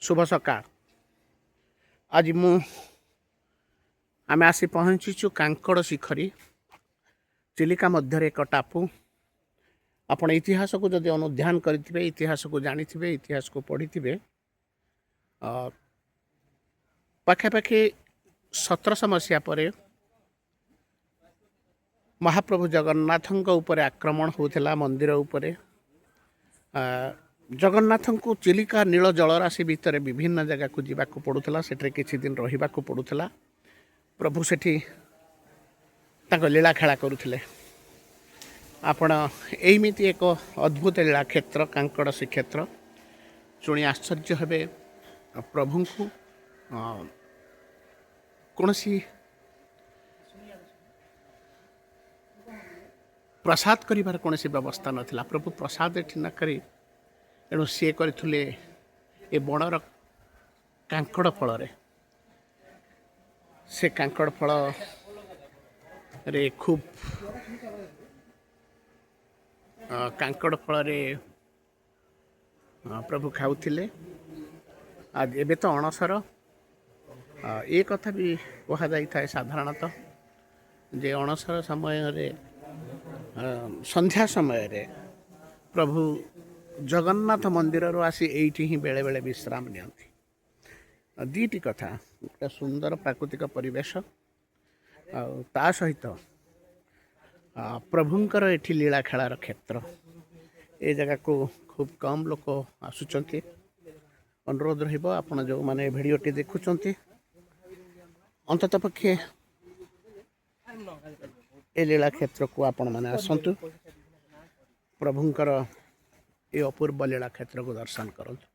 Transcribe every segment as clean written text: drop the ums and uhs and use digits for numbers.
शुभ सकाळ। आज आम आसी पहुँचीचु कांकड़ शिखरी चिलिका मध्य एक टापू। आपण इतिहास को जदि अनुध्यान करेंगे, इतिहास को जानी, इतिहास को पढ़ी पाखापाखि 1700 मसीहा पर महाप्रभु जगन्नाथ उपर आक्रमण होता मंदिर उपरे। जगन्नाथ को चिलिका नील जलराशि भितर विभिन्न जगह को जावाक पड़ूला, से किछि दिन रहिबा को पड़ूला। प्रभु सेठी लीला खेला करुले। आपण एमिति एक अद्भुत लीला क्षेत्र कांकड़ श्रीक्षेत्र शुणी आश्चर्य हेबे। प्रभु को कौन प्रसाद करिबार कौन व्यवस्था नथिला। प्रभु प्रसाद एठी न करी एणु सी करथिले ए बणर कांकड़ फल रे। से कांकड़ फल रे खूब कांकड़ फल रे प्रभु खाउथिले। आज एबे तो अणसर ए कथा भी कहा जाई थाए साधारणतः जे अणसर समय रे संध्या समय रे प्रभु जगन्नाथ मंदिर रो आसी एठी ही बेले बेले विश्राम नियंती। दीटी कथा, एक सुंदर प्राकृतिक परिवेश ता सहित प्रभुंकर एठी लीला खेलार क्षेत्र। ए जगह को खूब कम लोक आसुचंती। अनुरोध रहिबो आपण जो माने भिडियोटी देखुचंती अंततः पक्षे ए लीला क्षेत्र को आपण माने आसंतु। प्रभुंकर ए अपूर्व लीला क्षेत्र को दर्शन करंतु।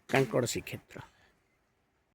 कांकड़ श्रीक्षेत्र।